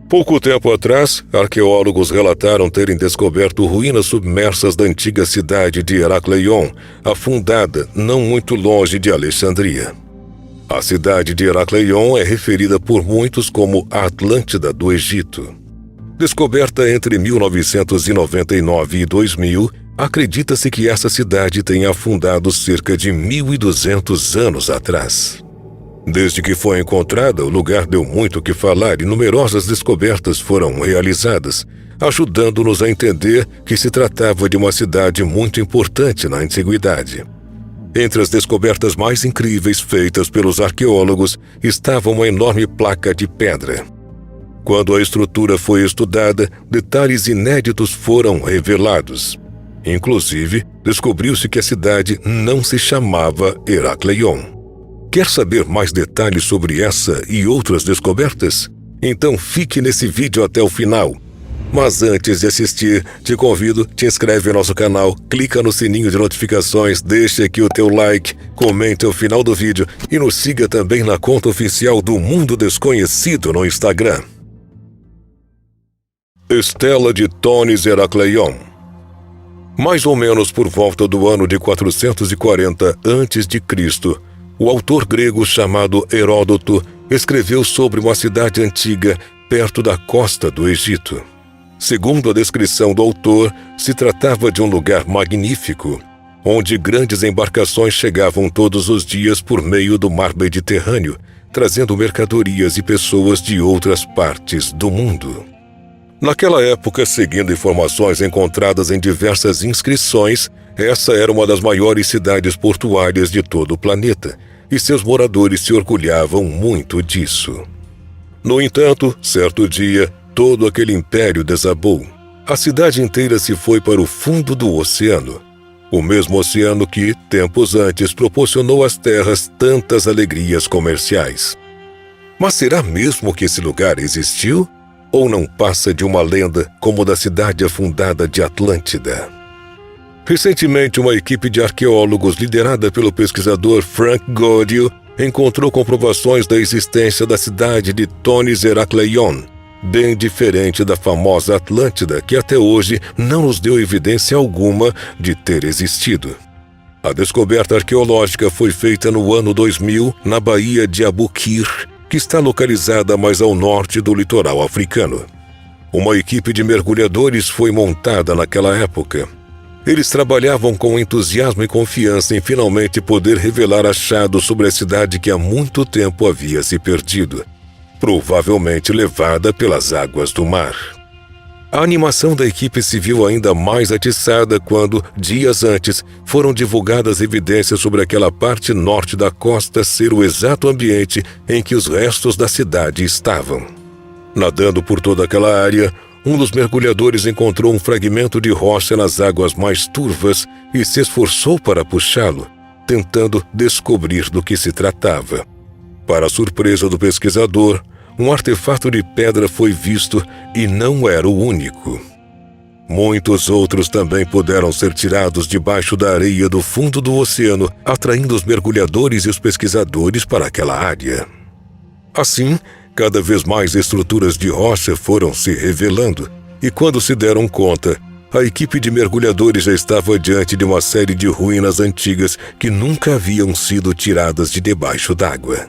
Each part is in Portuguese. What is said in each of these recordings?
Pouco tempo atrás, arqueólogos relataram terem descoberto ruínas submersas da antiga cidade de Heracleion, afundada não muito longe de Alexandria. A cidade de Heracleion é referida por muitos como a Atlântida do Egito. Descoberta entre 1999 e 2000, acredita-se que essa cidade tenha afundado cerca de 1.200 anos atrás. Desde que foi encontrada, o lugar deu muito o que falar e numerosas descobertas foram realizadas, ajudando-nos a entender que se tratava de uma cidade muito importante na antiguidade. Entre as descobertas mais incríveis feitas pelos arqueólogos estava uma enorme placa de pedra. Quando a estrutura foi estudada, detalhes inéditos foram revelados. Inclusive, descobriu-se que a cidade não se chamava Heracleion. Quer saber mais detalhes sobre essa e outras descobertas? Então fique nesse vídeo até o final. Mas antes de assistir, te convido, te inscreve no nosso canal, clica no sininho de notificações, deixa aqui o teu like, comente ao final do vídeo e nos siga também na conta oficial do Mundo Desconhecido no Instagram. Estela de Thonis Heracleion. Mais ou menos por volta do ano de 440 a.C., o autor grego chamado Heródoto escreveu sobre uma cidade antiga perto da costa do Egito. Segundo a descrição do autor, se tratava de um lugar magnífico, onde grandes embarcações chegavam todos os dias por meio do mar Mediterrâneo, trazendo mercadorias e pessoas de outras partes do mundo. Naquela época, seguindo informações encontradas em diversas inscrições, essa era uma das maiores cidades portuárias de todo o planeta, e seus moradores se orgulhavam muito disso. No entanto, certo dia, todo aquele império desabou. A cidade inteira se foi para o fundo do oceano. O mesmo oceano que, tempos antes, proporcionou às terras tantas alegrias comerciais. Mas será mesmo que esse lugar existiu? Ou não passa de uma lenda como da cidade afundada de Atlântida? Recentemente, uma equipe de arqueólogos liderada pelo pesquisador Frank Godil encontrou comprovações da existência da cidade de Thonis Heracleion, bem diferente da famosa Atlântida, que até hoje não nos deu evidência alguma de ter existido. A descoberta arqueológica foi feita no ano 2000 na Baía de Abukir, que está localizada mais ao norte do litoral africano. Uma equipe de mergulhadores foi montada naquela época. Eles trabalhavam com entusiasmo e confiança em finalmente poder revelar achados sobre a cidade que há muito tempo havia se perdido, provavelmente levada pelas águas do mar. A animação da equipe se viu ainda mais atiçada quando, dias antes, foram divulgadas evidências sobre aquela parte norte da costa ser o exato ambiente em que os restos da cidade estavam. Nadando por toda aquela área, um dos mergulhadores encontrou um fragmento de rocha nas águas mais turvas e se esforçou para puxá-lo, tentando descobrir do que se tratava. Para a surpresa do pesquisador, um artefato de pedra foi visto e não era o único. Muitos outros também puderam ser tirados debaixo da areia do fundo do oceano, atraindo os mergulhadores e os pesquisadores para aquela área. Assim, cada vez mais estruturas de rocha foram se revelando, e quando se deram conta, a equipe de mergulhadores já estava diante de uma série de ruínas antigas que nunca haviam sido tiradas de debaixo d'água.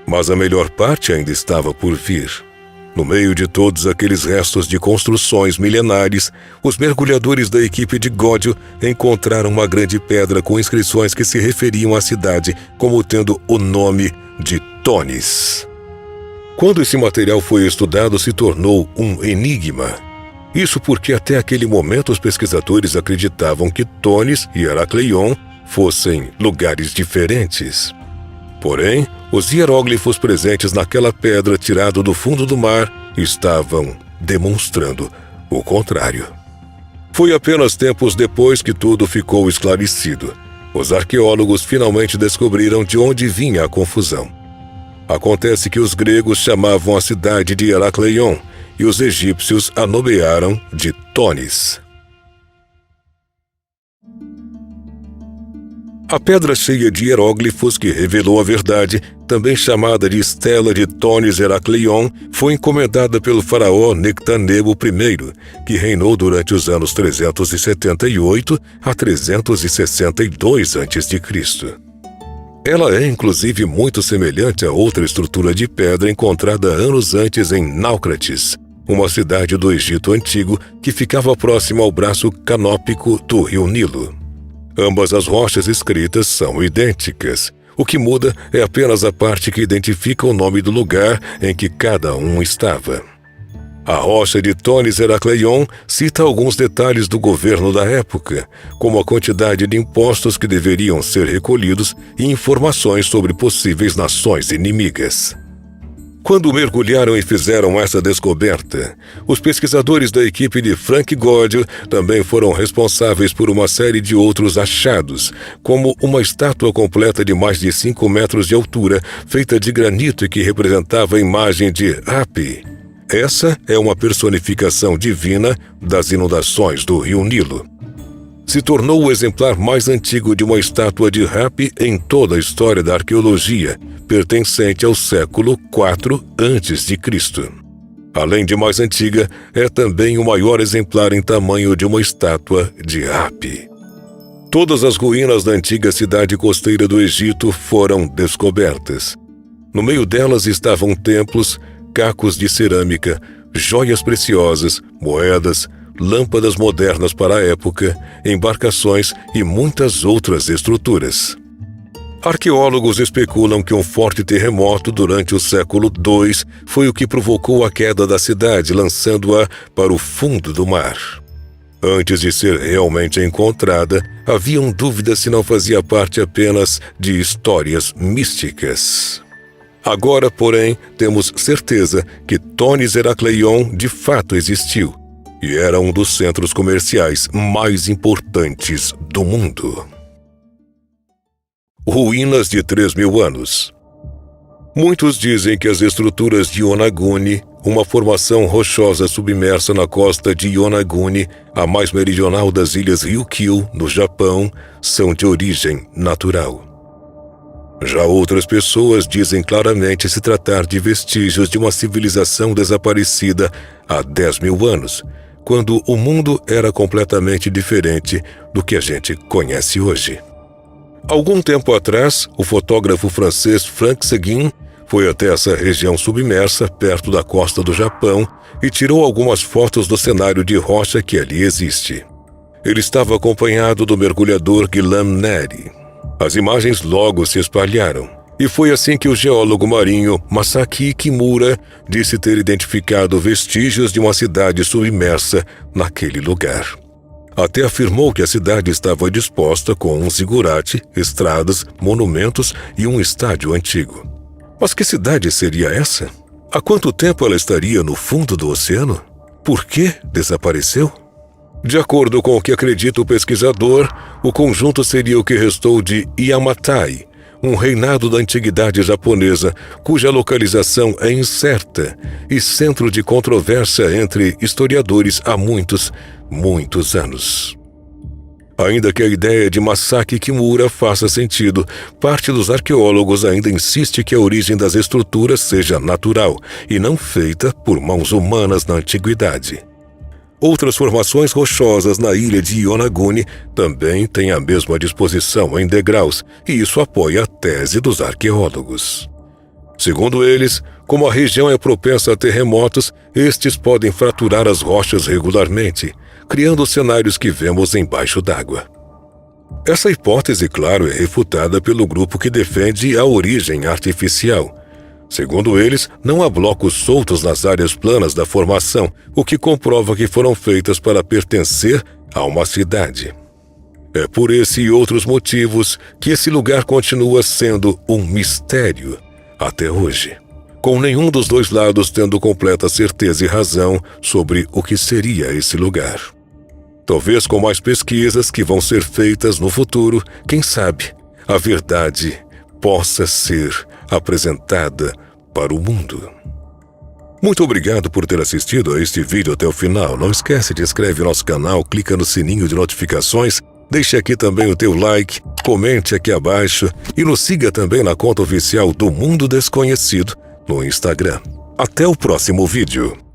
Mas a melhor parte ainda estava por vir. No meio de todos aqueles restos de construções milenares, os mergulhadores da equipe de Godil encontraram uma grande pedra com inscrições que se referiam à cidade como tendo o nome de Thonis. Quando esse material foi estudado, se tornou um enigma. Isso porque até aquele momento os pesquisadores acreditavam que Thonis e Heracleion fossem lugares diferentes. Porém, os hieróglifos presentes naquela pedra tirada do fundo do mar estavam demonstrando o contrário. Foi apenas tempos depois que tudo ficou esclarecido. Os arqueólogos finalmente descobriram de onde vinha a confusão. Acontece que os gregos chamavam a cidade de Heracleion e os egípcios a nomearam de Thonis. A pedra cheia de hieróglifos que revelou a verdade, também chamada de Estela de Tonis Heracleion, foi encomendada pelo faraó Nectanebo I, que reinou durante os anos 378 a 362 a.C. Ela é inclusive muito semelhante a outra estrutura de pedra encontrada anos antes em Náucratis, uma cidade do Egito Antigo que ficava próxima ao braço canópico do rio Nilo. Ambas as rochas escritas são idênticas. O que muda é apenas a parte que identifica o nome do lugar em que cada um estava. A rocha de Tonis Heracleion cita alguns detalhes do governo da época, como a quantidade de impostos que deveriam ser recolhidos e informações sobre possíveis nações inimigas. Quando mergulharam e fizeram essa descoberta, os pesquisadores da equipe de Frank Godio também foram responsáveis por uma série de outros achados, como uma estátua completa de mais de 5 metros de altura, feita de granito e que representava a imagem de Hapi. Essa é uma personificação divina das inundações do rio Nilo. Se tornou o exemplar mais antigo de uma estátua de Hapi em toda a história da arqueologia, pertencente ao século IV a.C. Além de mais antiga, é também o maior exemplar em tamanho de uma estátua de Hapi. Todas as ruínas da antiga cidade costeira do Egito foram descobertas. No meio delas estavam templos, cacos de cerâmica, joias preciosas, moedas, lâmpadas modernas para a época, embarcações e muitas outras estruturas. Arqueólogos especulam que um forte terremoto durante o século II foi o que provocou a queda da cidade, lançando-a para o fundo do mar. Antes de ser realmente encontrada, haviam dúvidas se não fazia parte apenas de histórias místicas. Agora, porém, temos certeza que Tonis Heracleion de fato existiu e era um dos centros comerciais mais importantes do mundo. Ruínas de 3.000 anos. Muitos dizem que as estruturas de Yonaguni, uma formação rochosa submersa na costa de Yonaguni, a mais meridional das ilhas Ryukyu, no Japão, são de origem natural. Já outras pessoas dizem claramente se tratar de vestígios de uma civilização desaparecida há 10.000 anos, quando o mundo era completamente diferente do que a gente conhece hoje. Algum tempo atrás, o fotógrafo francês Frank Seguin foi até essa região submersa, perto da costa do Japão, e tirou algumas fotos do cenário de rocha que ali existe. Ele estava acompanhado do mergulhador Guillaume Neri. As imagens logo se espalharam, e foi assim que o geólogo marinho Masaki Kimura disse ter identificado vestígios de uma cidade submersa naquele lugar. Até afirmou que a cidade estava disposta com um zigurate, estradas, monumentos e um estádio antigo. Mas que cidade seria essa? Há quanto tempo ela estaria no fundo do oceano? Por que desapareceu? De acordo com o que acredita o pesquisador, o conjunto seria o que restou de Yamatai, um reinado da antiguidade japonesa, cuja localização é incerta e centro de controvérsia entre historiadores há muitos anos. Ainda que a ideia de Masaki Kimura faça sentido, parte dos arqueólogos ainda insiste que a origem das estruturas seja natural e não feita por mãos humanas na antiguidade. Outras formações rochosas na ilha de Yonaguni também têm a mesma disposição em degraus, e isso apoia a tese dos arqueólogos. Segundo eles, como a região é propensa a terremotos, estes podem fraturar as rochas regularmente, criando cenários que vemos embaixo d'água. Essa hipótese, claro, é refutada pelo grupo que defende a origem artificial. Segundo eles, não há blocos soltos nas áreas planas da formação, o que comprova que foram feitas para pertencer a uma cidade. É por esse e outros motivos que esse lugar continua sendo um mistério até hoje, com nenhum dos dois lados tendo completa certeza e razão sobre o que seria esse lugar. Talvez com mais pesquisas que vão ser feitas no futuro, quem sabe, a verdade possa ser apresentada para o mundo. Muito obrigado por ter assistido a este vídeo até o final. Não esquece de inscrever no nosso canal, clica no sininho de notificações, deixe aqui também o teu like comente aqui abaixo e nos siga também na conta oficial do Mundo Desconhecido no Instagram. Até o próximo vídeo.